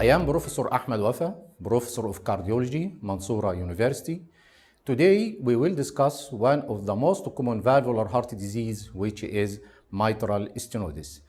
I am Professor Ahmed Wafa, Professor of Cardiology, Mansoura University. Today, we will discuss one of the most common valvular heart disease, which is mitral stenosis.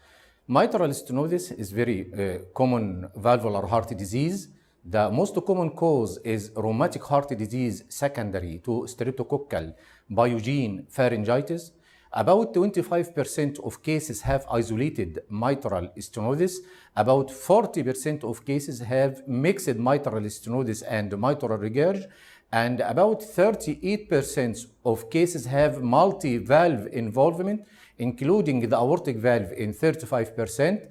Mitral stenosis is very common valvular heart disease. The most common cause is rheumatic heart disease secondary to streptococcal pyogenes pharyngitis. About 25% of cases have isolated mitral stenosis. About 40% of cases have mixed mitral stenosis and mitral regurg. And about 38% of cases have multi-valve involvement, including the aortic valve in 35%,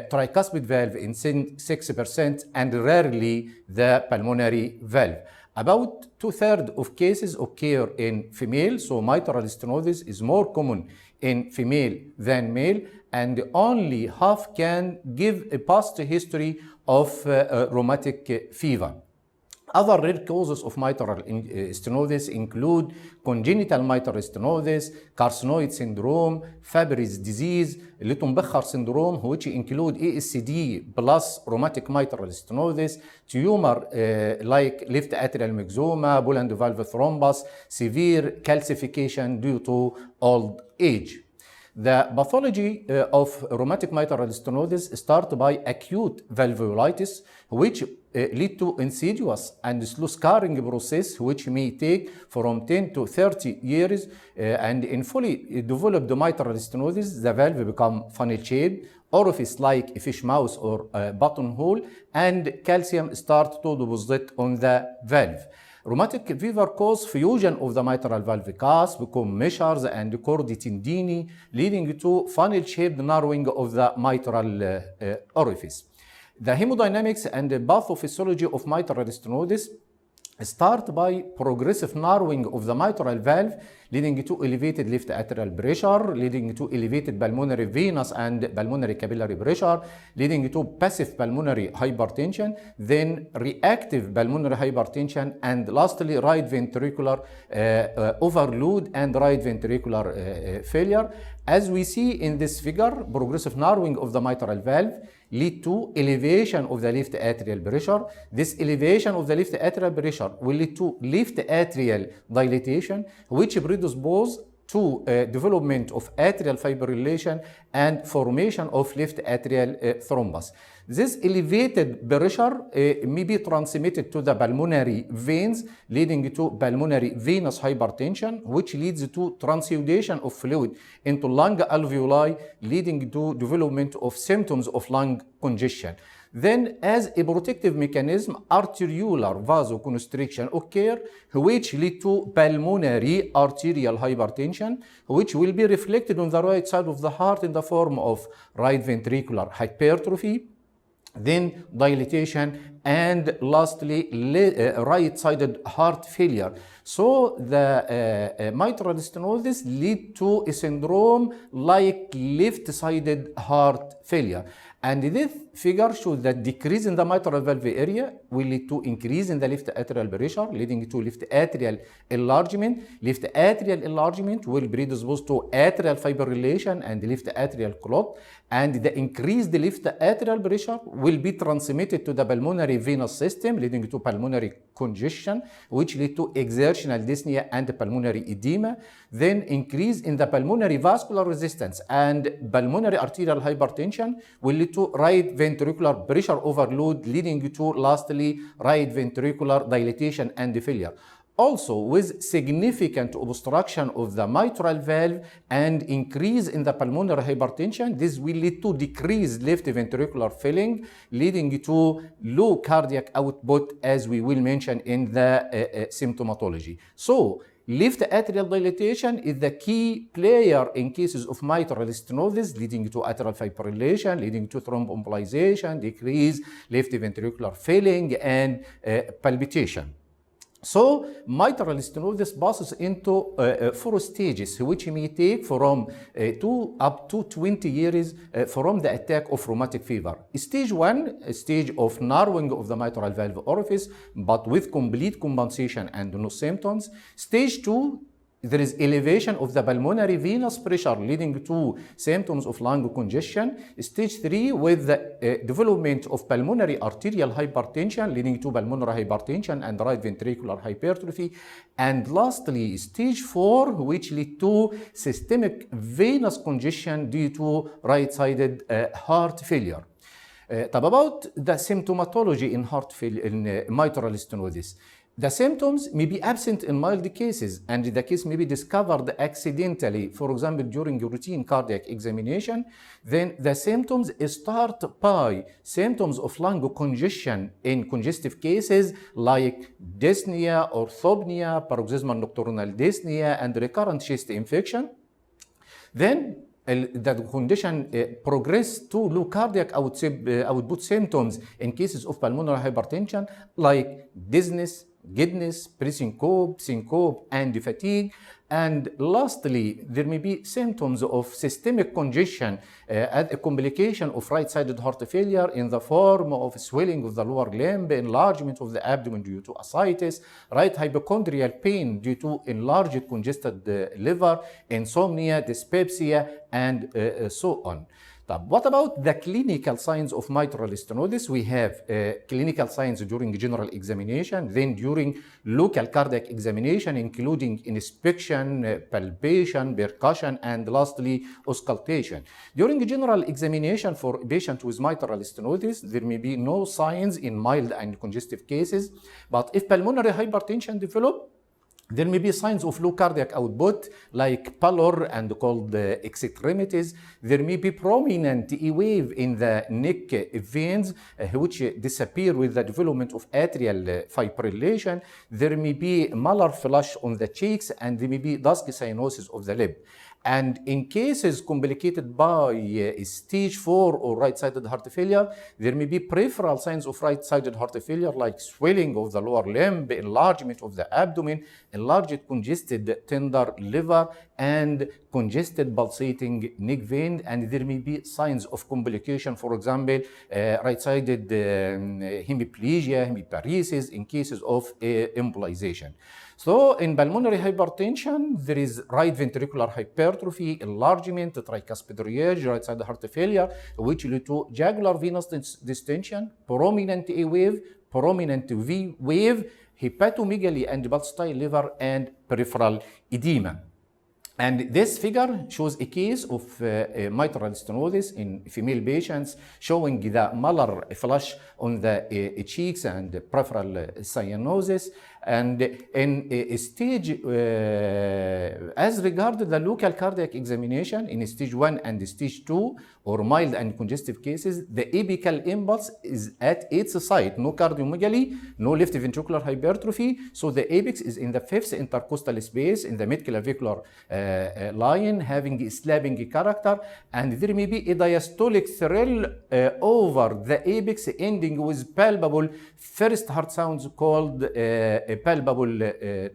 tricuspid valve in 6%, and rarely the pulmonary valve. About 2/3 of cases occur in female, so mitral stenosis is more common in female than male, and only half can give a past history of rheumatic fever. Other rare causes of mitral stenosis include congenital mitral stenosis, carcinoid syndrome, Fabry's disease, Litton-Becher syndrome, which include ASCD plus rheumatic mitral stenosis, tumor like left atrial myxoma, Bolland valve thrombus, severe calcification due to old age. The pathology of rheumatic mitral stenosis starts by acute valvulitis, which lead to insidious and slow scarring process, which may take from 10 to 30 years. And in fully developed mitral stenosis, the valve become funnel-shaped, orifice like a fish mouth or a buttonhole, and calcium start to deposit on the valve. Rheumatic fever cause fusion of the mitral valve cusp, commissures, and chordae tendineae, leading to funnel-shaped narrowing of the mitral orifice. The hemodynamics and the pathophysiology of mitral stenosis start by progressive narrowing of the mitral valve, leading to elevated left atrial pressure, leading to elevated pulmonary venous and pulmonary capillary pressure, leading to passive pulmonary hypertension, then reactive pulmonary hypertension, and lastly right ventricular overload and right ventricular failure. As we see in this figure, progressive narrowing of the mitral valve lead to elevation of the left atrial pressure. This elevation of the left atrial pressure will lead to left atrial dilatation, which predispose to development of atrial fibrillation and formation of left atrial thrombus. This elevated pressure may be transmitted to the pulmonary veins, leading to pulmonary venous hypertension, which leads to transudation of fluid into lung alveoli, leading to development of symptoms of lung congestion. Then, as a protective mechanism, arteriolar vasoconstriction occur, which lead to pulmonary arterial hypertension, which will be reflected on the right side of the heart in the form of right ventricular hypertrophy, then dilatation, and lastly right-sided heart failure. So the mitral stenosis lead to a syndrome like left-sided heart failure. And this figure shows that decrease in the mitral valve area will lead to increase in the left atrial pressure, leading to left atrial enlargement. Left atrial enlargement will predispose to atrial fibrillation and left atrial clot. And the increased left atrial pressure will be transmitted to the pulmonary venous system, leading to pulmonary congestion, which lead to exertional dyspnea and pulmonary edema. Then increase in the pulmonary vascular resistance and pulmonary arterial hypertension will lead to right ventricular pressure overload, leading to lastly right ventricular dilatation and failure. Also, with significant obstruction of the mitral valve and increase in the pulmonary hypertension, this will lead to decreased left ventricular filling, leading to low cardiac output, as we will mention in the symptomatology. So, left atrial dilatation is the key player in cases of mitral stenosis, leading to atrial fibrillation, leading to thromboembolization, decreased left ventricular filling, and palpitation. So, mitral stenosis passes into 4 stages, which may take from up to 20 years from the attack of rheumatic fever. Stage 1, a stage of narrowing of the mitral valve orifice, but with complete compensation and no symptoms. Stage 2, There is elevation of the pulmonary venous pressure leading to symptoms of lung congestion. Stage 3 with the development of pulmonary arterial hypertension leading to pulmonary hypertension and right ventricular hypertrophy. And lastly, stage 4, which lead to systemic venous congestion due to right-sided heart failure. طب about the symptomatology in heart failure in mitral stenosis. The symptoms may be absent in mild cases, and the case may be discovered accidentally, for example, during routine cardiac examination. Then the symptoms start by symptoms of lung congestion in congestive cases like dyspnea, orthopnea, paroxysmal nocturnal dyspnea, and recurrent chest infection. Then the condition progress to low cardiac output symptoms in cases of pulmonary hypertension like dizziness, giddiness, syncope, and fatigue. And lastly, there may be symptoms of systemic congestion as a complication of right-sided heart failure in the form of swelling of the lower limb, enlargement of the abdomen due to ascites, right hypochondrial pain due to enlarged congested liver, insomnia, dyspepsia, and so on. What about the clinical signs of mitral stenosis? We have clinical signs during general examination, then during local cardiac examination, including inspection, palpation, percussion, and lastly, auscultation. During general examination for a patient with mitral stenosis, there may be no signs in mild and congestive cases, but if pulmonary hypertension develop, there may be signs of low cardiac output like pallor and cold extremities. There may be prominent E wave in the neck veins which disappear with the development of atrial fibrillation. There may be malar flush on the cheeks, and there may be dusky cyanosis of the lip. And in cases complicated by stage 4 or right-sided heart failure, there may be peripheral signs of right-sided heart failure like swelling of the lower limb, enlargement of the abdomen, enlarged congested tender liver, and congested pulsating neck vein. And there may be signs of complication, for example, right-sided hemiplegia, hemiparesis in cases of embolization. So in pulmonary hypertension, there is right ventricular hypertrophy, enlargement, tricuspid hemorrhage, right-sided heart failure, which lead to jugular venous distension, prominent A wave, prominent V wave, hepatomegaly and pulsatile liver, and peripheral edema. And this figure shows a case of mitral stenosis in female patients, showing the malar flush on the cheeks and peripheral cyanosis. And in a stage, as regard the local cardiac examination, in stage 1 and stage 2, or mild and congestive cases, the apical impulse is at its site, no cardiomegaly, no left ventricular hypertrophy. So the apex is in the 5th intercostal space in the mid-clavicular line, having a slapping character, and there may be a diastolic thrill over the apex, ending with palpable first heart sounds called palpable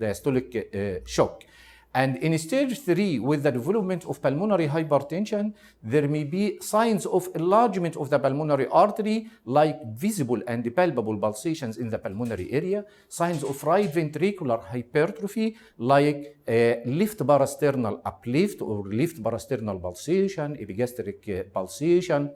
diastolic shock. And in stage 3, with the development of pulmonary hypertension, there may be signs of enlargement of the pulmonary artery, like visible and palpable pulsations in the pulmonary area, signs of right ventricular hypertrophy, like left parasternal uplift or left parasternal pulsation, epigastric pulsation,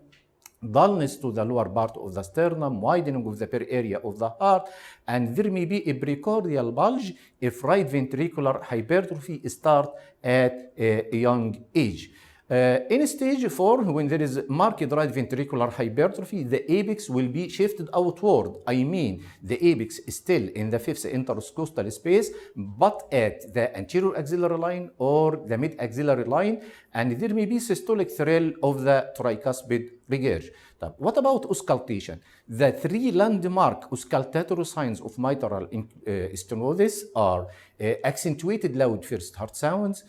dullness to the lower part of the sternum, widening of the per area of the heart, and there may be a precordial bulge if right ventricular hypertrophy starts at a young age. In stage 4, when there is marked right ventricular hypertrophy, the apex will be shifted outward. I mean, the apex is still in the 5th intercostal space, but at the anterior axillary line or the mid-axillary line, and there may be systolic thrill of the tricuspid regurg. What about auscultation? The 3 landmark auscultatory signs of mitral stenosis are accentuated loud first heart sounds,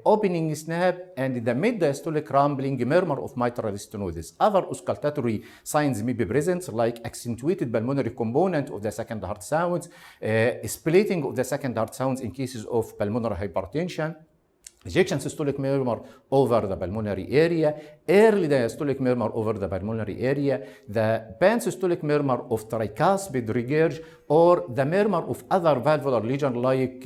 opening snap, and the mid-diastolic rumbling murmur of mitral stenosis. Other auscultatory signs may be present, like accentuated pulmonary component of the second heart sounds, splitting of the second heart sounds in cases of pulmonary hypertension, ejection systolic murmur over the pulmonary area, early diastolic murmur over the pulmonary area, the pansystolic murmur of tricuspid regurg, or the murmur of other valvular lesion like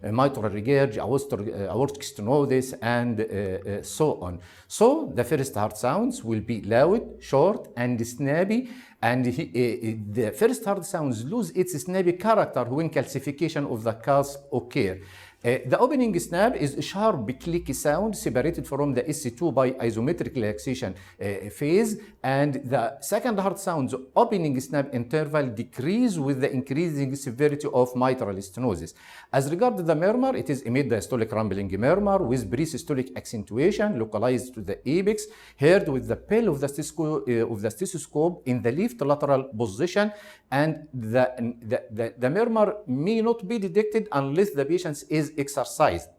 mitral regurg, aortic stenosis, and so on. So the first heart sounds will be loud, short, and snappy, and the first heart sounds lose its snappy character when calcification of the cusp occur. The opening snap is a sharp clicky sound separated from the SC2 by isometric relaxation phase, and the second heart sound's opening snap interval decrease with the increasing severity of mitral stenosis. As regards the murmur, it is a mid-diastolic rumbling murmur with pre-systolic accentuation localized to the apex, heard with the pill of the stethoscope in the left lateral position, and the murmur may not be detected unless the patient is exercised.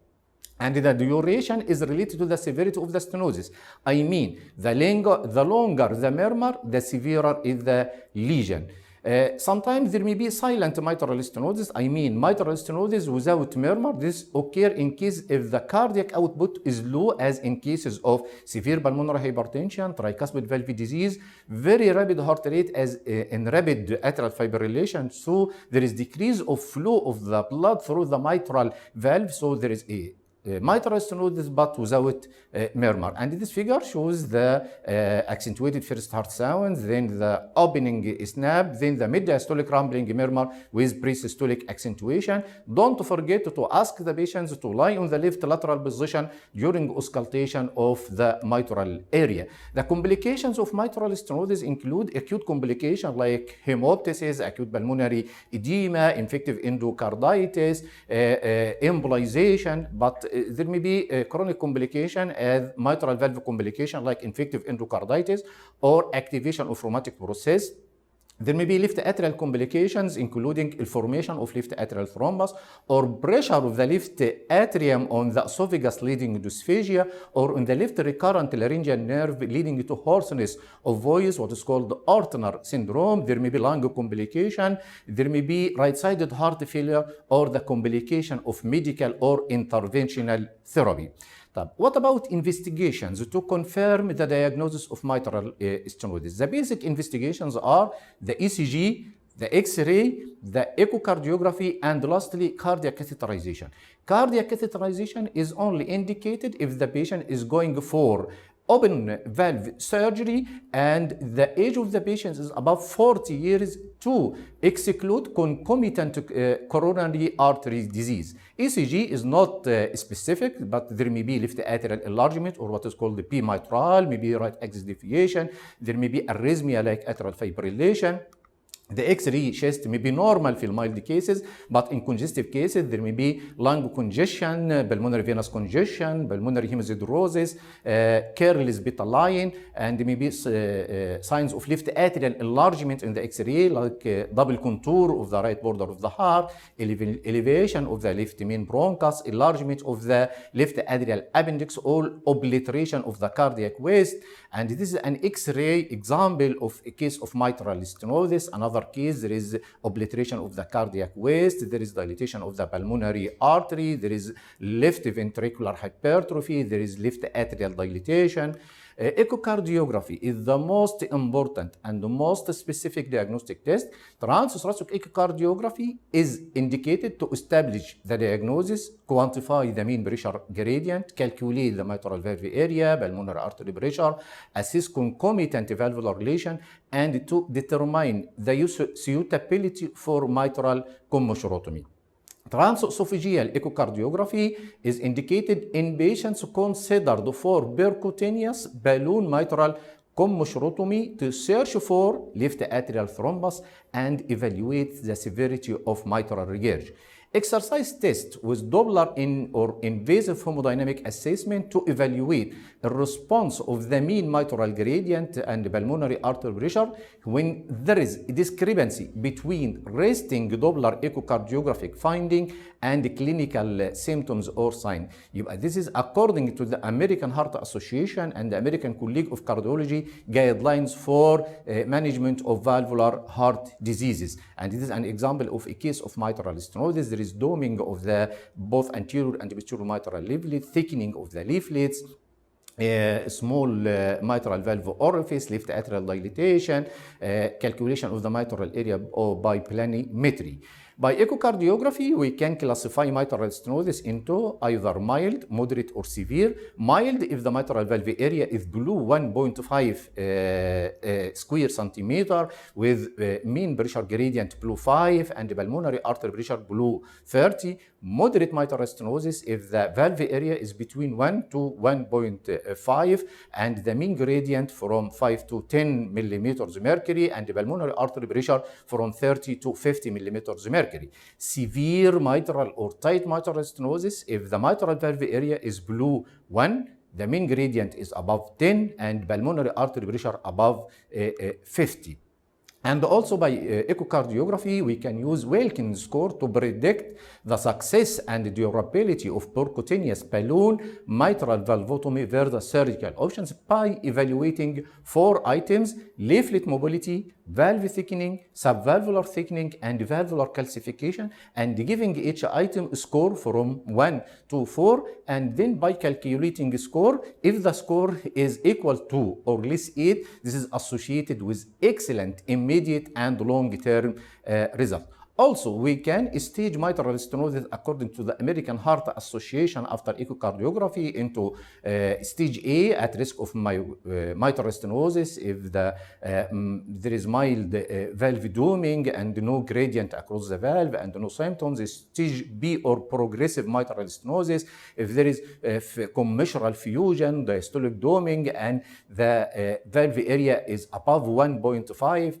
And the duration is related to the severity of the stenosis. I mean, the longer the murmur, the severer is the lesion. Sometimes there may be silent mitral stenosis. I mean, mitral stenosis without murmur. This occurs in case if the cardiac output is low, as in cases of severe pulmonary hypertension, tricuspid valve disease, very rapid heart rate, as in rapid atrial fibrillation. So there is decrease of flow of the blood through the mitral valve. So there is a mitral stenosis but without murmur. And this figure shows the accentuated first heart sound, then the opening snap, then the mid-diastolic rumbling murmur with pre-systolic accentuation. Don't forget to ask the patients to lie on the left lateral position during auscultation of the mitral area. The complications of mitral stenosis include acute complications like hemoptysis, acute pulmonary edema, infective endocarditis, embolization, but there may be a chronic complication as mitral valve complication like infective endocarditis or activation of rheumatic process. There may be left atrial complications, including the formation of left atrial thrombus or pressure of the left atrium on the esophagus leading to dysphagia, or on the left recurrent laryngeal nerve leading to hoarseness of voice, what is called Ortner syndrome. There may be lung complication. There may be right-sided heart failure or the complication of medical or interventional therapy. What about investigations to confirm the diagnosis of mitral stenosis? The basic investigations are the ECG, the X-ray, the echocardiography, and lastly, cardiac catheterization. Cardiac catheterization is only indicated if the patient is going for open valve surgery and the age of the patient is above 40 years to exclude concomitant coronary artery disease. ECG is not specific, but there may be left atrial enlargement or what is called the P mitral, maybe right axis deviation, there may be arrhythmia like atrial fibrillation. The X-ray chest may be normal in mild cases, but in congestive cases, there may be lung congestion, pulmonary venous congestion, pulmonary hemosiderosis, careless beta line, and there may be signs of left atrial enlargement in the X-ray, like double contour of the right border of the heart, elevation of the left main bronchus, enlargement of the left atrial appendix, or obliteration of the cardiac waist. And this is an X-ray example of a case of mitral stenosis. Another case, there is obliteration of the cardiac waist, there is dilatation of the pulmonary artery, there is left ventricular hypertrophy, there is left atrial dilatation. Echocardiography is the most important and the most specific diagnostic test. Transthoracic echocardiography is indicated to establish the diagnosis, quantify the mean pressure gradient, calculate the mitral valve area, pulmonary artery pressure, assess concomitant valvular lesion, and to determine the suitability for mitral commissurotomy. Transesophageal echocardiography is indicated in patients considered for percutaneous balloon mitral commissurotomy to search for left atrial thrombus and evaluate the severity of mitral regurg. Exercise test with Doppler or invasive hemodynamic assessment to evaluate the response of the mean mitral gradient and pulmonary artery pressure when there is a discrepancy between resting Doppler echocardiographic finding and clinical symptoms or sign. This is according to the American Heart Association and the American College of Cardiology guidelines for management of valvular heart diseases. And this is an example of a case of mitral stenosis. There is is doming of the both anterior and posterior mitral leaflet, thickening of the leaflets, small mitral valve orifice, left atrial dilatation, calculation of the mitral area by planimetry. By echocardiography, we can classify mitral stenosis into either mild, moderate, or severe. Mild if the mitral valve area is below 1.5 square centimeter with mean pressure gradient below 5 and pulmonary artery pressure below 30. Moderate mitral stenosis if the valve area is between 1 to 1.5 and the mean gradient from 5 to 10 millimeters mercury and the pulmonary artery pressure from 30 to 50 millimeters mercury. Severe mitral or tight mitral stenosis if the mitral valve area is below 1, the mean gradient is above 10 and pulmonary artery pressure above 50. And also by echocardiography, we can use Wilkins score to predict the success and durability of percutaneous balloon mitral valvotomy versus surgical options by evaluating 4 items: leaflet mobility, valve thickening, subvalvular thickening, and valvular calcification, and giving each item a score from 1 to 4, and then by calculating score, if the score is equal to or less 8, this is associated with excellent immediate and long-term result. Also, we can stage mitral stenosis according to the American Heart Association after echocardiography into stage A at risk of mitral stenosis if there is mild valve doming and no gradient across the valve and no symptoms. Stage B or progressive mitral stenosis if there is commissural fusion, diastolic doming, and the valve area is above 1.5.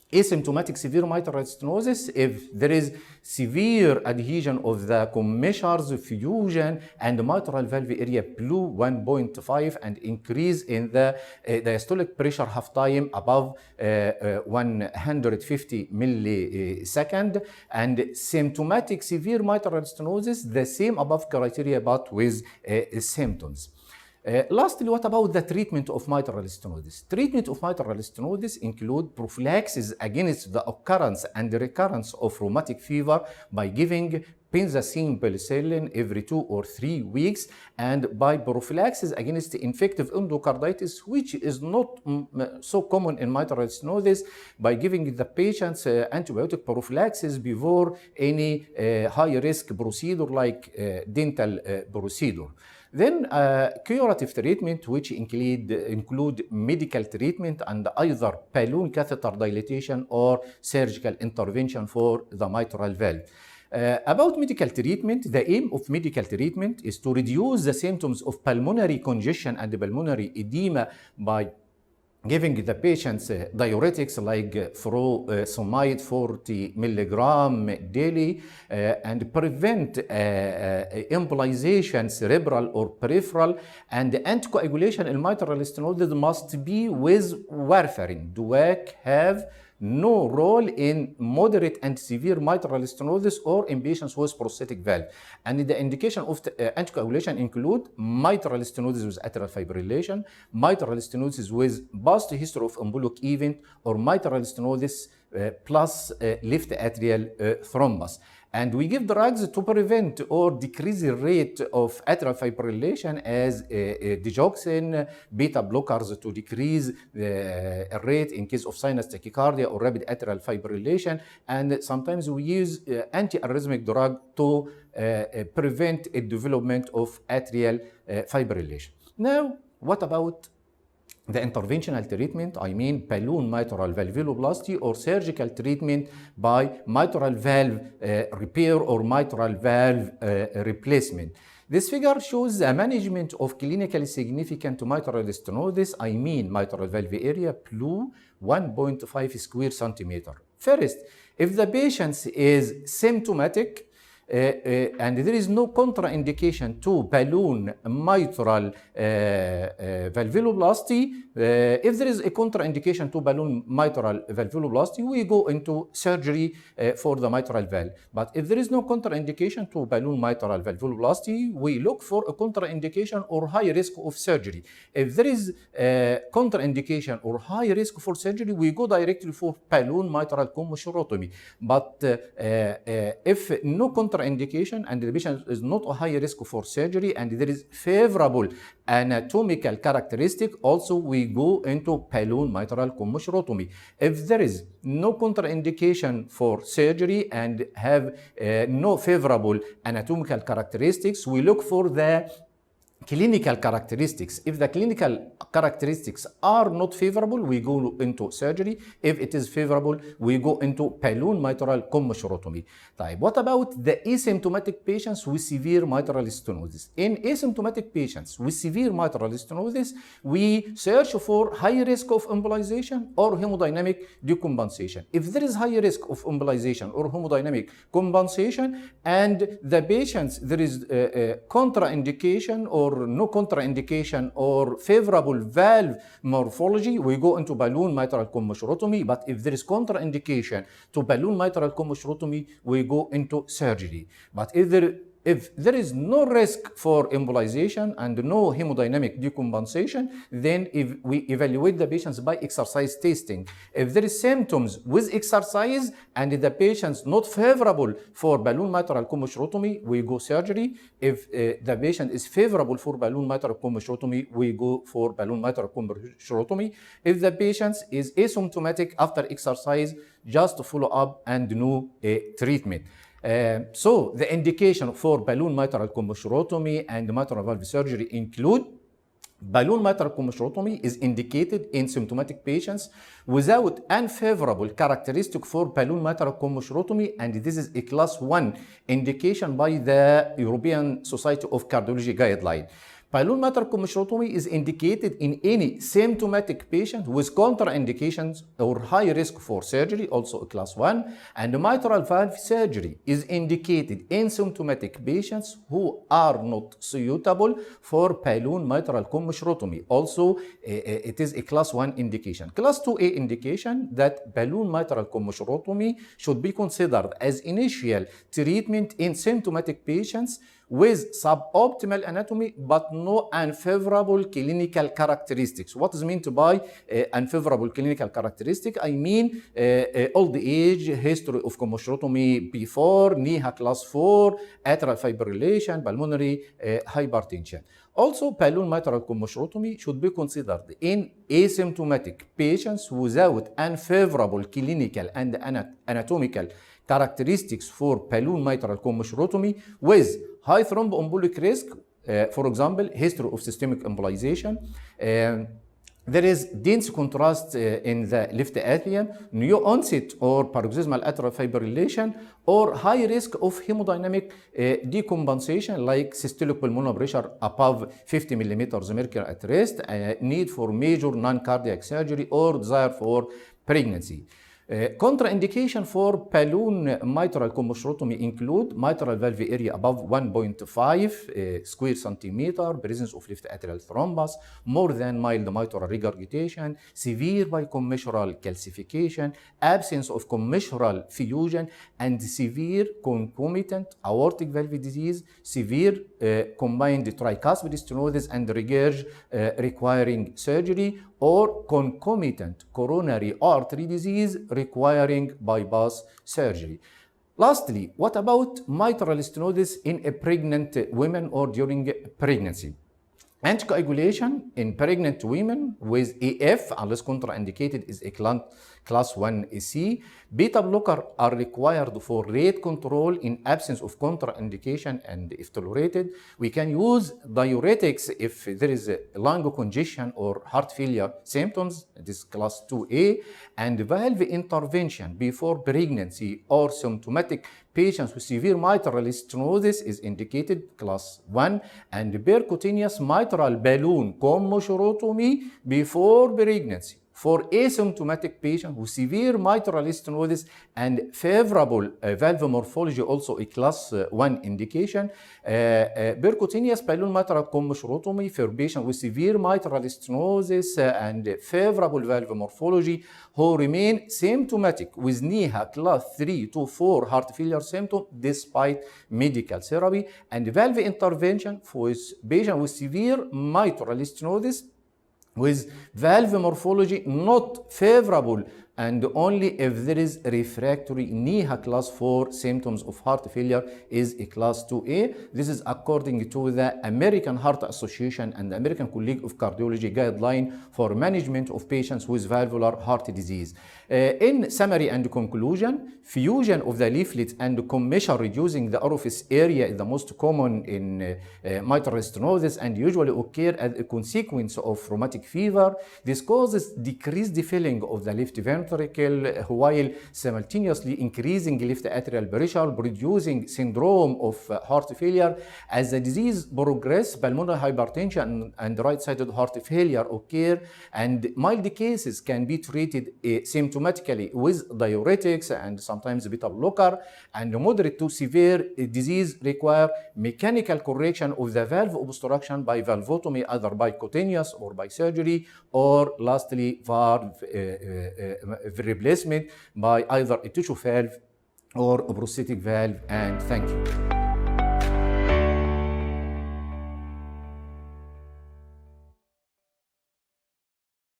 Asymptomatic severe mitral stenosis if there is severe adhesion of the commissures, fusion, and mitral valve area below 1.5 and increase in the diastolic pressure half time above 150 millisecond, and symptomatic severe mitral stenosis, the same above criteria but with symptoms. Lastly, what about the treatment of mitral stenosis? Treatment of mitral stenosis include prophylaxis against the occurrence and recurrence of rheumatic fever by giving benzazine penicillin every 2 or 3 weeks, and by prophylaxis against infective endocarditis, which is not so common in mitral stenosis, by giving the patients antibiotic prophylaxis before any high-risk procedure like dental procedure. Then curative treatment, which include medical treatment and either balloon catheter dilatation or surgical intervention for the mitral valve. About medical treatment, the aim of medical treatment is to reduce the symptoms of pulmonary congestion and pulmonary edema by giving the patients diuretics like furosemide 40 milligram daily and prevent embolization cerebral or peripheral, and anticoagulation in mitral stenosis must be with warfarin. DOAC have no role in moderate and severe mitral stenosis or in patients with prosthetic valve. And the indication of anticoagulation include mitral stenosis with atrial fibrillation, mitral stenosis with past history of embolic event, or mitral stenosis plus left atrial thrombus. And we give drugs to prevent or decrease the rate of atrial fibrillation as digoxin, beta blockers to decrease the rate in case of sinus tachycardia or rapid atrial fibrillation. And sometimes we use antiarrhythmic drug to prevent the development of atrial fibrillation. Now, what about the interventional treatment? I mean balloon mitral valvuloplasty or surgical treatment by mitral valve repair or mitral valve replacement. This figure shows the management of clinically significant mitral stenosis, I mean mitral valve area below 1.5 square centimeter. First, if the patient is symptomatic, and there is no contraindication to balloon mitral valvuloplasty. If there is a contraindication to balloon mitral valvuloplasty, we go into surgery for the mitral valve. But if there is no contraindication to balloon mitral valvuloplasty, we look for a contraindication or high risk of surgery. If there is a contraindication or high risk for surgery, we go directly for balloon mitral commissurotomy. But if no contraindication contraindication and the patient is not a high risk for surgery and there is favorable anatomical characteristic, also we go into balloon mitral commissurotomy. If there is no contraindication for surgery and have no favorable anatomical characteristics, we look for the clinical characteristics. If the clinical characteristics are not favorable, we go into surgery. If it is favorable, we go into balloon mitral commissurotomy. What about the asymptomatic patients with severe mitral stenosis? In asymptomatic patients with severe mitral stenosis, we search for high risk of embolization or hemodynamic decompensation. If there is high risk of embolization or hemodynamic compensation and the patients, there is contraindication or no contraindication or favorable valve morphology, we go into balloon mitral commissurotomy. But if there is contraindication to balloon mitral commissurotomy, we go into surgery. But if there is no risk for embolization and no hemodynamic decompensation, then if we evaluate the patients by exercise testing. If there is symptoms with exercise and the patient's not favorable for balloon mitral commissurotomy, we go surgery. If the patient is favorable for balloon mitral commissurotomy, we go for balloon mitral commissurotomy. If the patient is asymptomatic after exercise, just follow up and no treatment. So the indication for balloon mitral commissurotomy and mitral valve surgery include: balloon mitral commissurotomy is indicated in symptomatic patients without unfavorable characteristic for balloon mitral commissurotomy, and this is a class 1 indication by the European Society of Cardiology guideline. Balloon mitral commissurotomy is indicated in any symptomatic patient with contraindications or high risk for surgery, also a class 1. And mitral valve surgery is indicated in symptomatic patients who are not suitable for balloon mitral commissurotomy. Also, it is a class 1 indication. Class 2A indication that balloon mitral commissurotomy should be considered as initial treatment in symptomatic patients with suboptimal anatomy but no unfavorable clinical characteristics. What is meant by unfavorable clinical characteristic? I mean old age, history of commissurotomy before, NIHA class 4, atrial fibrillation, pulmonary hypertension. Also, balloon mitral commissurotomy should be considered in asymptomatic patients without unfavorable clinical and anatomical characteristics for balloon mitral commissurotomy with high thromboembolic risk, for example, history of systemic embolization. There is dense contrast in the left atrium, new onset or paroxysmal atrial fibrillation, or high risk of hemodynamic decompensation like systolic pulmonary pressure above 50 millimeters mercury at rest, need for major non-cardiac surgery, or desire for pregnancy. Contraindication for balloon mitral commissurotomy include mitral valve area above 1.5 square centimeter, presence of left atrial thrombus, more than mild mitral regurgitation, severe bicommissural calcification, absence of commissural fusion, and severe concomitant aortic valve disease, severe combined tricuspid stenosis and regurg requiring surgery, or concomitant coronary artery disease requiring bypass surgery. Lastly, what about mitral stenosis in a pregnant women or during pregnancy? Anticoagulation in pregnant women with AF, unless contraindicated, is a class 1C. Beta blocker are required for rate control in absence of contraindication, and if tolerated, we can use diuretics if there is a lung congestion or heart failure symptoms, this is class 2A, and valve intervention before pregnancy or symptomatic patients with severe mitral stenosis is indicated, class 1, and percutaneous mitral balloon commissurotomy before pregnancy for asymptomatic patients with severe mitral stenosis and favorable valve morphology, also a class 1 indication. Percutaneous balloon mitral commissurotomy for patients with severe mitral stenosis and favorable valve morphology who remain symptomatic with NIHA class 3 to 4 heart failure symptom despite medical therapy, and valve intervention for patients with severe mitral stenosis with valve morphology not favorable and only if there is refractory NIHA class 4 symptoms of heart failure is a class 2A. This is according to the American Heart Association and the American College of Cardiology guideline for management of patients with valvular heart disease. In summary and conclusion, fusion of the leaflet and commissure reducing the orifice area is the most common in mitral stenosis and usually occur as a consequence of rheumatic fever. This causes decreased filling of the left ventricle while simultaneously increasing left atrial pressure, producing syndrome of heart failure. As the disease progresses, pulmonary hypertension and right-sided heart failure occur, and mild cases can be treated symptomatically with diuretics and sometimes beta blocker, and moderate to severe disease require mechanical correction of the valve obstruction by valvotomy, either by cutaneous or by surgery, or lastly valve replacement by either a tissue valve or a prosthetic valve. And thank you.